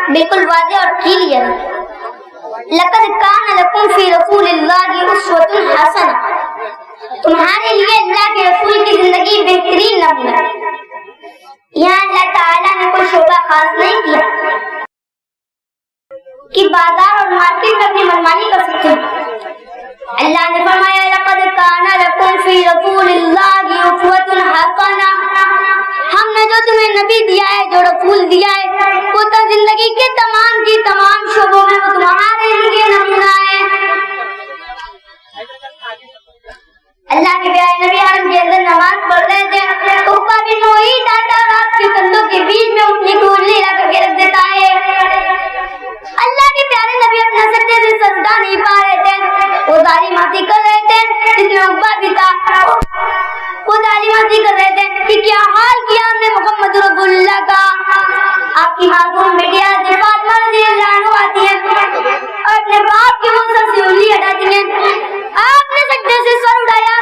بالکل واضح اور کلیئر. لقد کان لکم فی رسول اللہ اسوۃ حسنہ، تمہارے لیے اللہ کے رسول کی زندگی بہترین نمونہ. یہاں اللہ تعالیٰ نے کوئی شعبہ خاص نہیں کیا کہ بازار اور مارکیٹ میں اپنی منمانی کر سکتے ہیں. اللہ نے فرمایا لقد کان لکم فی رسول اللہ اسوۃ حسنہ، ہم نے جو تمہیں نبی دیا ہے، جو رسول دیا ہے، وہ تو زندگی کے تمام کی تمام شعبوں میں وہ تمہارے لیے نمونہ ہے. اللہ کے پیارے نبی حرم کے اندر نماز پڑھ رہے تھے، عقبہ بن معیط آتا اور آپ کے کندھوں کے بیچ میں اپنی کونڈلی لا کر کے رکھ دیتا ہے. اللہ کے پیارے نبی اپنا سجدے سے سر اٹھا نہیں پا رہے تھے، وہ ظالماتی کر رہے تھے. جس میں عقبہ بھی تھا، وہ ظالماتی کر رہے تھے کہ کیا حال کیا ہم نے محمد رسول اللہ کا. آپ کی معصوم بیٹی حضرت فاطمہ رضی اللہ عنہا آتی ہے اور اپنے باپ کے منہ سے انگلی ہٹاتی ہیں. آپ نے سجدے سے سر اٹھایا،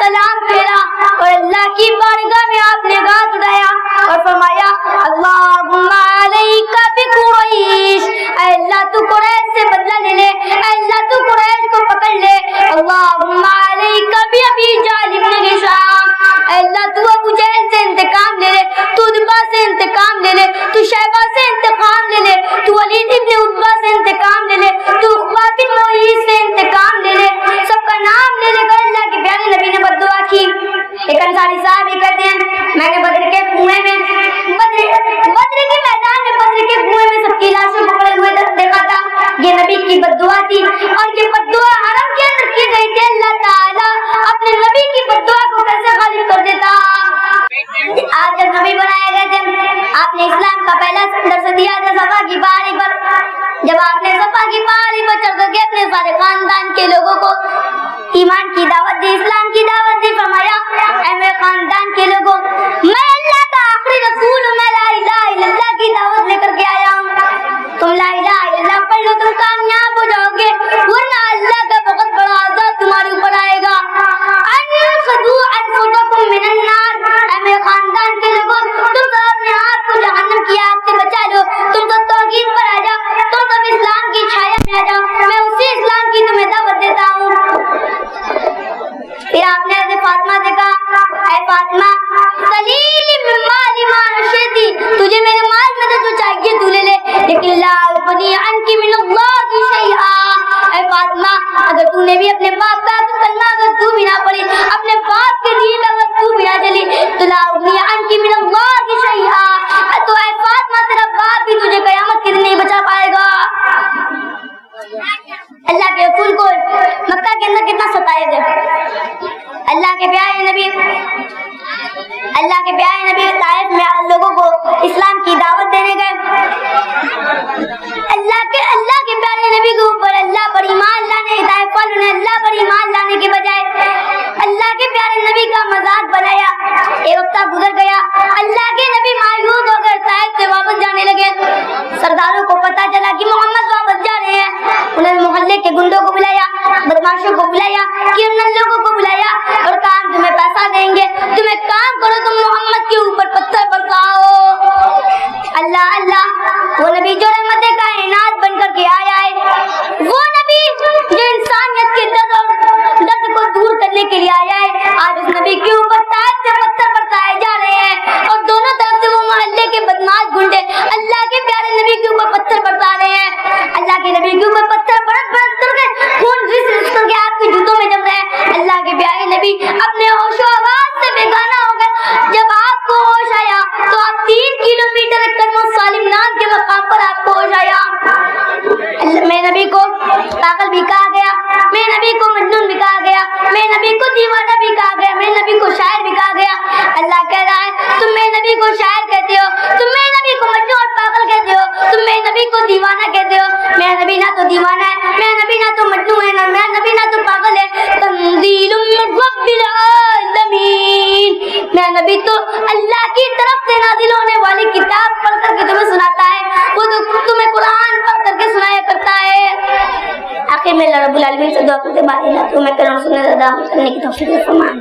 سلام پھیرا اور اللہ کی بارگاہ میں آپ نے ہاتھ اٹھایا اور فرمایا اللہم علیک بقریش، اے اللہ تو قریش سے بدلہ لے لے، اے اللہ تو قریش کو پکڑ لے. اللہم علیک بابی جہل بن ہشام، اے اللہ تو ابو جہل سے انتقام لے لے، تو عتبہ سے انتقام لے لے، تو شیبہ سے انتقام لے لے، تو ولید ابن عتبہ سے انتقام لے لے، تو عقبہ بن معیط سے انتقام لے لے. سب کا نام لے لے کر اللہ کے پیارے نبی نے بد دعا کی. ایک انصاری صاحب یہ کہتے ہیں میں نے بدر کے کنویں میں، بدر کے میدان میں، بدر کے کنویں میں سب کی لاشیں پکڑے ہوئے دیکھا تھا. یہ نبی کی بد دعا تھی اور یہ بد دعا حرم کے اندر کی گئی تھی. اللہ تعالیٰ اپنے نبی کی بد دعا کو کیسے غالب کر دیتا. آج جب نبی بنائے گئے تھے، آپ نے اسلام کا پہلا درس دیا تھا صفا کی پہاڑی پر. جب آپ نے صفا کی پہاڑی پر چڑھ کر کے اپنے سارے خاندان کے لوگوں کو ایمان کی دعوت دی، اسلام کی دعوت دی، فرمایا اے میرے خاندان کے لوگوں، میں اللہ کا آخری رسول ہوں، میں لا الہ الا اللہ کی دعوت لے کر کے آیا ہوں. تم لا الہ الا اللہ پڑھ لو، تم کامیاب ہو جاؤ گے، ورنہ اللہ کا بہت بڑا عذاب تمہارے اوپر آئے گا. انقذوا انفسکم من النار، اے میرے خاندان کے لوگوں، تم سب اپنے آپ کو جہنم کی آگ سے بچا لو. تم سب توحید پر آ جاؤ، تم سب اسلام کی چھایا میں آ جاؤ، میں اسی اسلام کی تمہیں دعوت دیتا ہوں. پھر آپ نے حضرت فاطمہ سے کہا اے فاطمہ سلیلی من مال ما شئتی، تجھے میرے مال میں سے جو چاہیے تو لے لے، لیکن لا اغنی عنک من اللہ شیئا. اے فاطمہ اگر تو نے بھی اپنے باپ کا کلمہ اگر تو بھی نہ پڑھی، اپنے باپ کے دین میں اگر تو بھی نہ چلی، تو لا اغنی عنک من اللہ شیئا. تو اے فاطمہ تیرا باپ بھی تجھے قیامت کے دن نہیں بچا پائے گا. اللہ کے رسول کو مکہ کے اندر کتنا ستایا گیا. اللہ کے پیارے نبی طائف میں لوگوں کو اسلام کی دعوت دینے گئے. اللہ کے پیارے نبی کے اوپر اللہ پر ایمان لانے، طائف والوں نے اللہ پر ایمان لانے کے بجائے اللہ کے پیارے نبی کا مذاق بنایا. ایک ہفتہ گزر گیا، اللہ کے نبی مایوس ہو کر طائف سے واپس جانے لگے. سرداروں کو پتا چلا کہ محمد واپس جا رہے ہیں. انہوں نے محلے کے گنڈوں کو بلایا، بدماشوں کو بلایا، کرمنل لوگوں کو بلایا اور کہا تمہیں پیسہ دیں گے، تم ایک کام کرو، تم محمد کے اوپر پتھر برساؤ. اللہ اللہ، وہ نبی جو رحمت کائنات بن کر کے آیا ہے، وہ نبی جو انسانیت کے درد کو دور کرنے کے لیے آیا ہے، آج اس نبی کے اوپر طائف سے پتھر برسائے جا رہے ہیں اور دونوں طرف سے وہ محلے کے بدماش گنڈے اللہ کے پیارے نبی کے اوپر پتھر برسا رہے ہیں. اللہ کے نبی کے اوپر پتھر برس برس کر کے خون رس رس کر کے آپ کے جوتوں میں جم رہے ہیں. اللہ کے پیارے نبی اپنے ہوش و آواز سے بیگانہ ہو گئے. جب آپ کو ہوش آیا تو آپ 3 کلومیٹر کلمہ سالم نام کے مقام پر آپ کو ہوش آیا. میرے نبی کو پاگل بھی کہا گیا، میرے نبی کو مجنون بھی کہا گیا، میرے نبی کو دیوانہ بھی کہا گیا، میرے نبی کو شاعر بھی کہا گیا. اللہ کہہ رہا ہے تم میرے نبی کو شاعر کہتے ہو، تم میرے نبی کو مجنون اور پاگل کہتے ہو، تم میرے نبی کو دیوانہ کہتے ہو. میرا نبی نہ تو دیوانہ ہے، میرا نبی نہ تو مجنون ہے، میرا نبی نہ تو پاگل ہے. تنزیل من رب العالمین، میرا نبی تو اللہ کی طرف سے نازل ہونے والی کتاب پڑھ کر کے تمہیں سناتا ہے، وہ تو تمہیں قرآن پڑھ کر کے سنایا کرتا ہے. آخر میں اللہ رب العالمین سے دعا کرتے بات اللہ تمہیں کرنا سننے زیادہ کرنے کی توفیق فرمائے.